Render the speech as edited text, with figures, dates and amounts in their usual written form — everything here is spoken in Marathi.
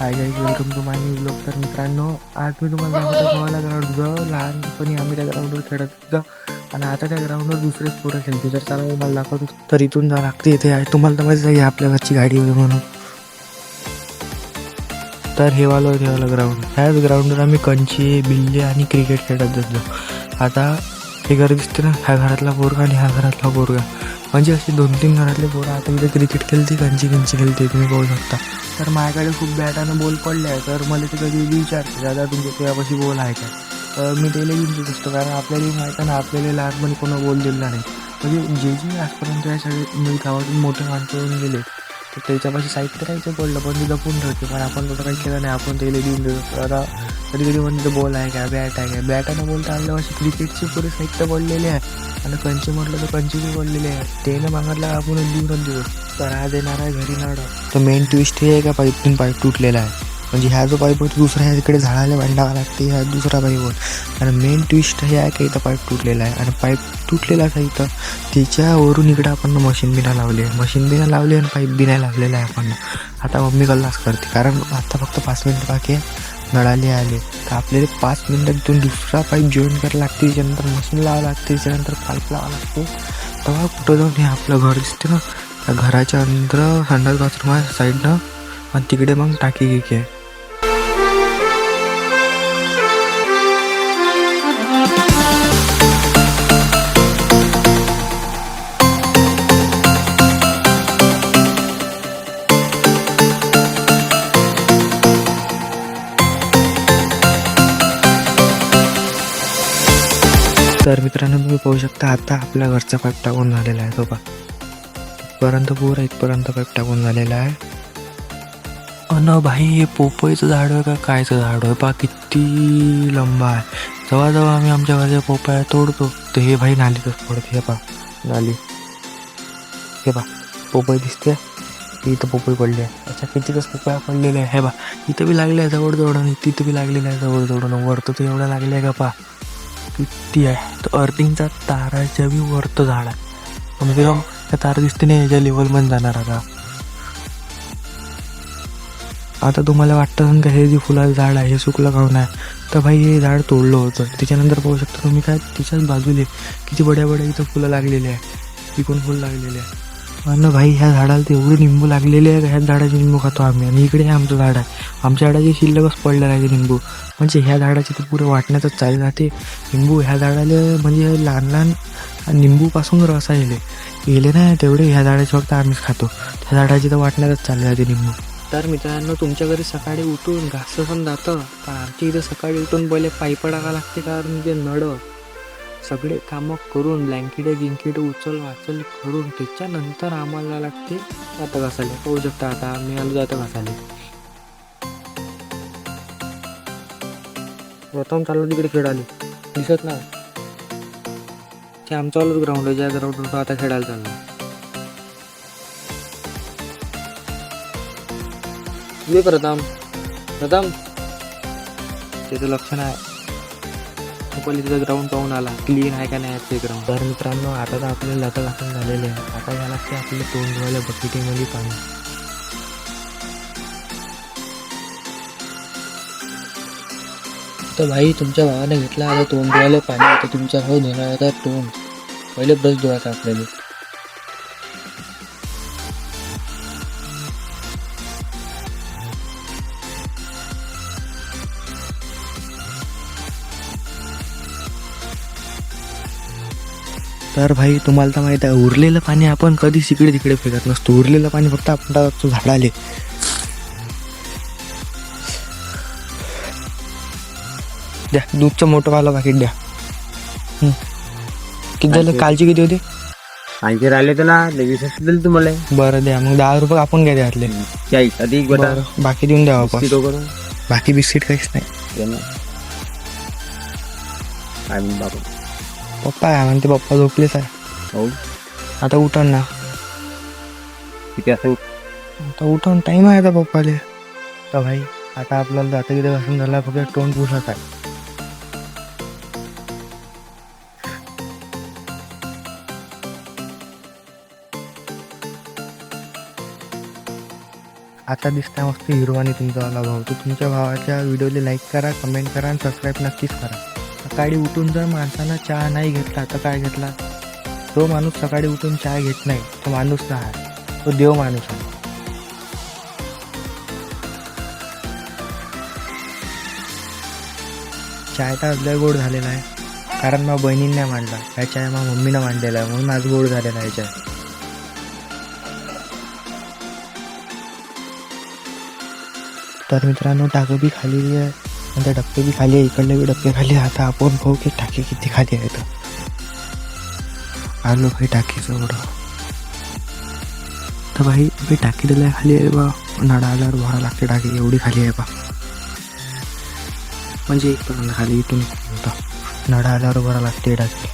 High guys, welcome to my new blog. तर मित्रांनो, आज मी तुम्हाला दाखवतो गोवाला ग्राउंड. लहानपणी आम्ही त्या ग्राउंडवर खेळत होतो आणि आता त्या ग्राउंडवर दुसरेच पोरं खेळते. तर चला तुम्हाला दाखवतो. तर इथून जा लागते इथे आहे, तुम्हाला तर माहितीच आहे आपल्या घरची गाडी वगैरे म्हणून. तर हे वालं ग्राउंड, ह्याच ग्राउंडवर आम्ही कंची, बिल्ले आणि क्रिकेट खेळत जातो. आता हे घर दिसते ना, ह्या घरातला पोरगा आणि ह्या घरातला पोरगा, म्हणजे असे 2-3 घरातले पोरं आता इथे क्रिकेट खेळते, कंची खेळते, तुम्ही पाहू शकता. तर माझ्याकडे खूप बॅटानं बॉल पडले आहे. तर मला ते कधी विचारते, दादा तुमच्या तुझ्यापाशी बॉल आहे का? तर मी त्याला घेऊन देत असतो, कारण आपल्याला माहीत आहे ना, आपल्याला लहानपणी कोणा बॉल दिला नाही. म्हणजे जे आजपर्यंत या शाळेत गावातून मोठे माणसं होऊन गेले, तर त्याच्यापाशी साहित्य राहायचं पडलं, पण ते जपून ठेवते. पण आपण तसं काही केलं नाही, आपण त्याला देऊन देतो. आता कधी कधी म्हणते बॉल आहे का, बॅट आहे का. बॅटानं बोलता आलं अशी क्रिकेटचे पुरे साहित्य पडलेले आहे, आणि कंची म्हटलं तर कंचीचे पडलेले आहे. त्यानं मागितलं आपण देऊन देतो. तर आज येणार आहे घरी नाडं. तर मेन ट्विस्ट हे आहे का, पाईप तुटलेला आहे. म्हणजे ह्या जो पाईप होतो दुसरा, ह्या इकडे झाडाला बांधावा लागते, ह्या दुसरा पाईप होत. आणि मेन ट्विस्ट हे आहे का, इथं पाईप तुटलेला आहे. आणि पाईप तुटलेलाच आहे इथं, त्याच्यावरून इकडं आपण मशीन बिना लावली आहे, आणि पाईप बिना लावलेला आहे आपण. आता मम्मी गल्लाच करते, कारण आता फक्त 5 मिनिटं बाकी आहे, नळाले आले. तर आपल्याला 5 मिनिटात इथून दुसरा पाईप जॉईन करायला लागते, त्याच्यानंतर मशीन लावावं लागते, त्याच्यानंतर पाईप लावावं लागते. तेव्हा कुठं जाऊन हे आपलं घर दिसते ना, त्या घराच्या अंदर संडास बाथरूम आहे साईडनं, आणि तिकडे मग टाकी गिकी आहे. तर मित्रांनो, तुम्ही पाहू शकता आता आपल्या घरचा पाईप टाकून झालेला आहे. तो पा इथपर्यंत पाईप टाकून झालेला आहे. अन भाई, हे पोपईचं झाड आहे का कायचं झाड आहे पा, किती लंबा आहे. जेव्हा आम्ही आमच्या घरच्या पोपया तोडतो, तर हे भाई नालीतच पडते. हे पा नाली, हे पा पोपई दिसते, इथं पोपई पडली आहे. अच्छा, कितीकच पोपया पडलेले आहे. हे बा इथं बी लागले आहे जवळजवळ, आणि तिथं बी लागलेलं आहे जवळजवळ. वरतं तर एवढं लागले आहे का पा, किती आहे. तर अर्थिंगचा ताराच्या बी वरतं झाड आहे, म्हणजे त्या तार दिसते नाही, याच्या लेवलमध्ये जाणार. आता तुम्हाला वाटतं का हे जे फुलाचं झाड आहे हे सुकलं काऊन आहे, तर भाई हे झाड तोडलं होतं. त्याच्यानंतर पाहू शकता तुम्ही काय, तिच्याच बाजूले किती बड्या इथं फुलं लागलेली आहे, पिकून फुलं लागलेले आहे. आणि भाई ह्या झाडाला ते एवढे निंबू लागलेले आहे का, ह्या झाडाचे निंबू खातो आम्ही. आणि इकडे हे आमचं झाड आहे, आमच्या झाडाची शिल्लकच पडलं आहे निंबू. म्हणजे ह्या झाडाचे तर पुरे वाटण्यातच चालले जाते निंबू. ह्या झाडाला म्हणजे लहान लहान निंबूपासून रसा येले नाही तेवढे, ह्या झाडाचे फक्त आम्हीच खातो. त्या झाडाची तर वाटण्यातच चालले जाते निंबू. तर मित्रांनो, तुमच्या घरी सकाळी उठून घास पण जातं, तर आमच्या इथं सकाळी उठून पहिले पाईप टाका लागते, कारण ते नळं सगळे कामं करून ब्लँकेट उचल वाचल करून त्याच्यानंतर आम्हाला लागते आता घासाले. पाहू शकता आता आम्ही आलो जातं घासाले. प्रथम चाललो तिकडे खेळाले, दिसत नाही ते आमचं आलोच ग्राउंड आहे, ज्या ग्राउंडवर आता खेळायला चाललो. ये प्रथम त्याचं लक्ष नाही, पहिले तिथं ग्राउंड पाहून आला क्लीन आहे का नाही ते ग्राउंड. तर मित्रांनो, आता तर आपल्याला लाता घासून झालेले आहे. आता याला लागते आपलं तोंड धुवायला बकेटीमध्ये पाणी. तर भाई, तुमच्या भावाने घेतला आता तोंड धुवायला पाणी. आता तुमच्या भाऊ धुणार आता तोंड, पहिले ब्रश धुवायचा आपल्याला. तर भाई, तुम्हाला तर माहित आहे, उरलेलं पाणी आपण कधीच इकडे तिकडे फेकत नसतो. उरलेलं पाणी फक्त आपण टाकतो झाडाले. द्या दूधचं मोठं वाला पाकिट द्या. किती झालं, कालची किती होती? आणखी राहिले त्याला 20 दिले तुम्हाला. बरं द्या मग, 10 रुपये आपण घ्या द्यातले. 40 अधिक बटा, बाकी देऊन द्या वापस. करून बाकी बिस्किट काहीच नाही. बाबा पप्पा आहे म्हणते, पप्पा झोपलेच आहे. हो, आता उठण ना, किती असं आता उठून टाईम आहे आता पप्पाले. तर भाई, आता आपल्याला जाता किती घासून झाला, फक्त तोंड पुसत आहे. आता दिसता मस्त हिरवानी तुमचावाला भाऊ. तर तुमच्या भावाच्या व्हिडिओला लाईक करा, कमेंट करा आणि सबस्क्राईब नक्कीच करा. सकाळी उठून जर माणसानं चहा नाही घेतला तर काय घेतला? जो माणूस सकाळी उठून चहा घेत नाही तो माणूस नाही आहे, तो देव माणूस आहे. चाय तर आज लय गोड झालेला आहे, कारण मग बहिणींनी मांडला. ह्या चाय मग मम्मीनं मांडलेला आहे म्हणून आज गोड झालेला आहे चाय. तर मित्रांनो टाकी बी खाली आहे आणि त्या डबके बी खाली आहे, इकडले बी डबके खाली आहे. आता आपण भाऊ की टाकी किती खाली आहे. तर आलो भाई टाकीचं एवढं. तर भाई टाकी दिल्या खाली आहे बा, नळा आल्यावर भरा लागते टाकी, एवढी खाली आहे बा. म्हणजे इथपर्यंत खाली, इथून होता नळा आल्यावर भरा लागते टाकी.